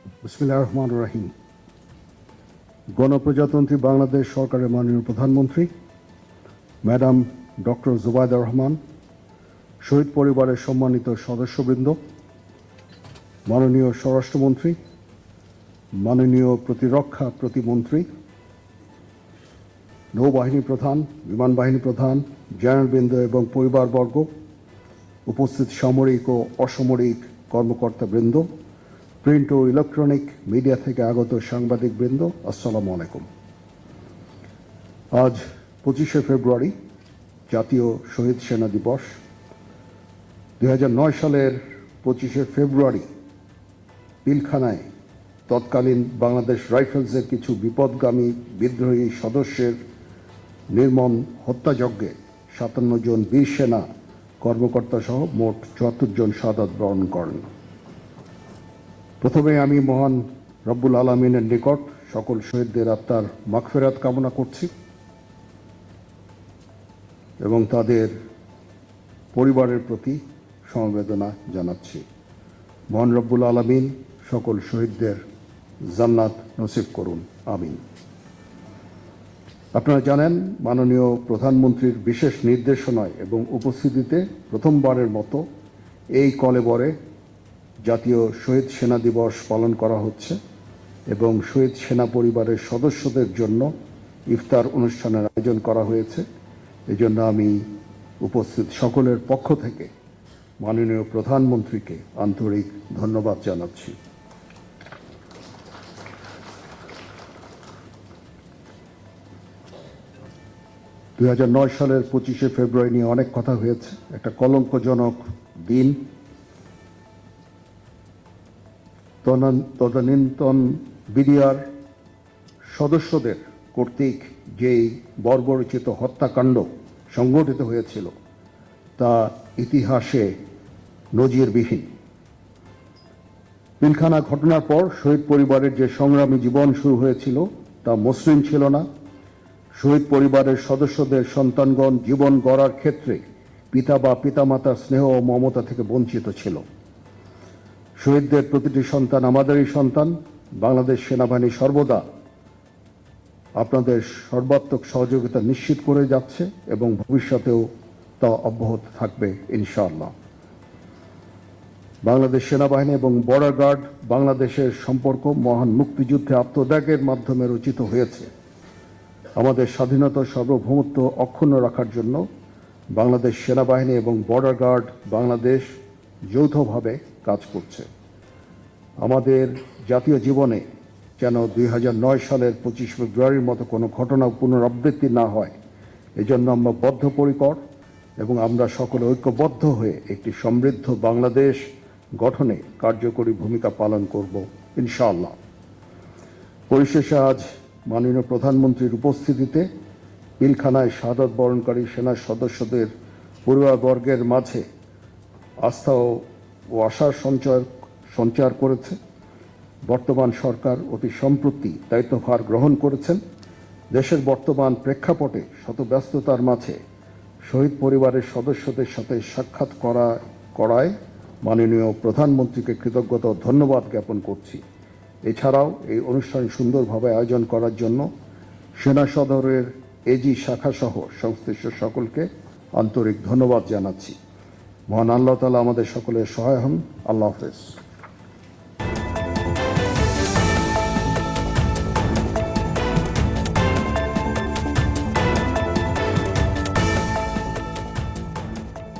বিসমিল্লাহির রহমানির রহিম। গণপ্রজাতন্ত্রী বাংলাদেশ সরকারের মাননীয় প্রধানমন্ত্রী ম্যাডাম ডক্টর জুবাইদা রহমান, শহীদ পরিবারের সম্মানিত সদস্যবৃন্দ, মাননীয় স্বরাষ্ট্রমন্ত্রী, মাননীয় প্রতিরক্ষা প্রতিমন্ত্রী, নৌবাহিনী প্রধান, বিমান বাহিনী প্রধান, জেনারেলবৃন্দ এবং পরিবারবর্গ, উপস্থিত সামরিক ও অসামরিক কর্মকর্তাবৃন্দ, প্রিন্ট ও ইলেকট্রনিক মিডিয়া থেকে আগত সাংবাদিকবৃন্দ, আসসালামু আলাইকুম। আজ 25শে ফেব্রুয়ারি জাতীয় শহীদ সেনা দিবস। 2009 সালের 25শে ফেব্রুয়ারি পিলখানায় তৎকালীন বাংলাদেশ রাইফেলসের কিছু বিপদগামী বিদ্রোহী সদস্যের নির্মম হত্যাযজ্ঞে 57 জন বীর সেনা কর্মকর্তা সহ মোট 74 জন শাহাদাত বরণ করেন। প্রথমে আমি মহান রব্বুল আলামিনের নিকট সকল শহীদদের আত্মার মাগফিরাত কামনা করছি এবং তাদের পরিবারের প্রতি সমবেদনা জানাচ্ছি। মহান রব্বুল আলামিন সকল শহীদদের জান্নাত নসিব করুন, আমিন। আপনারা জানেন, মাননীয় প্রধানমন্ত্রীর বিশেষ নির্দেশনায় এবং উপস্থিতিতে প্রথমবারের মতো এই কলেবরে জাতীয় শহীদ সেনা দিবস পালন করা হচ্ছে এবং শহীদ সেনা পরিবারের সদস্যদের জন্য ইফতার অনুষ্ঠানের আয়োজন করা হয়েছে। এজন্য আমি উপস্থিত সকলের পক্ষ থেকে মাননীয় প্রধানমন্ত্রীকে আন্তরিক ধন্যবাদ জানাচ্ছি। দুই সালের 25শে ফেব্রুয়ারি নিয়ে অনেক কথা হয়েছে। একটা কলঙ্কজনক দিন। তদানীন্তন বিডিআর সদস্যদের কর্তৃক যেই বর্বরচিত হত্যাকাণ্ড সংঘটিত হয়েছিল তা ইতিহাসে নজিরবিহীন। পিলখানা ঘটনার পর শহীদ পরিবারের যে সংগ্রামী জীবন শুরু হয়েছিল তা মসৃণ ছিল না। শহীদ পরিবারের সদস্যদের সন্তানগণ জীবন গড়ার ক্ষেত্রে পিতা বা পিতামাতার স্নেহ ও মমতা থেকে বঞ্চিত ছিল। শহীদদের প্রতিটি সন্তান আমাদেরই সন্তান। বাংলাদেশ সেনাবাহিনী সর্বদা আপনাদের সর্বাত্মক সহযোগিতা নিশ্চিত করে যাচ্ছে এবং ভবিষ্যতেও তা অব্যাহত থাকবে ইনশাআল্লাহ। বাংলাদেশ সেনাবাহিনী এবং বর্ডার গার্ড বাংলাদেশের সম্পর্ক মহান মুক্তিযুদ্ধে আত্মত্যাগের মাধ্যমে রচিত হয়েছে। আমাদের স্বাধীনতা সার্বভৌমত্ব অক্ষুণ্ণ রাখার জন্য বাংলাদেশ সেনাবাহিনী এবং বর্ডার গার্ড বাংলাদেশ যৌথভাবে কাজ করছে। আমাদের জাতীয় জীবনে যেন 2009 সালের 25 ফেব্রুয়ারির মতো কোনো ঘটনা পুনরাবৃত্তি না হয়, এজন্য আমরা বদ্ধপরিকর এবং আমরা সকলে ঐক্যবদ্ধ হয়ে একটি সমৃদ্ধ বাংলাদেশ গঠনে কার্যকরী ভূমিকা পালন করব ইনশাআল্লাহ। পরিশেষে আজ মাননীয় প্রধানমন্ত্রীর উপস্থিতিতে পিলখানায় শাহাদাত বরণকারী সেনা সদস্যদের পরিবারবর্গের মাঝে আস্থা ও আশার সঞ্চার করেছে। বর্তমান সরকার অতি সম্প্রতি দায়িত্বভার গ্রহণ করেছেন। দেশের বর্তমান প্রেক্ষাপটে শত ব্যস্ততার মাঝে শহীদ পরিবারের সদস্যদের সাথে সাক্ষাৎ করায় মাননীয় প্রধানমন্ত্রীকে কৃতজ্ঞতা ও ধন্যবাদ জ্ঞাপন করছি। এছাড়াও এই অনুষ্ঠান সুন্দরভাবে আয়োজন করার জন্য সেনা সদরের এজি শাখাসহ সংশ্লিষ্ট সকলকে আন্তরিক ধন্যবাদ জানাচ্ছি। মহান আল্লাহ তাআলা আমাদের সকলের সহায় হন। আল্লাহ হাফেজ।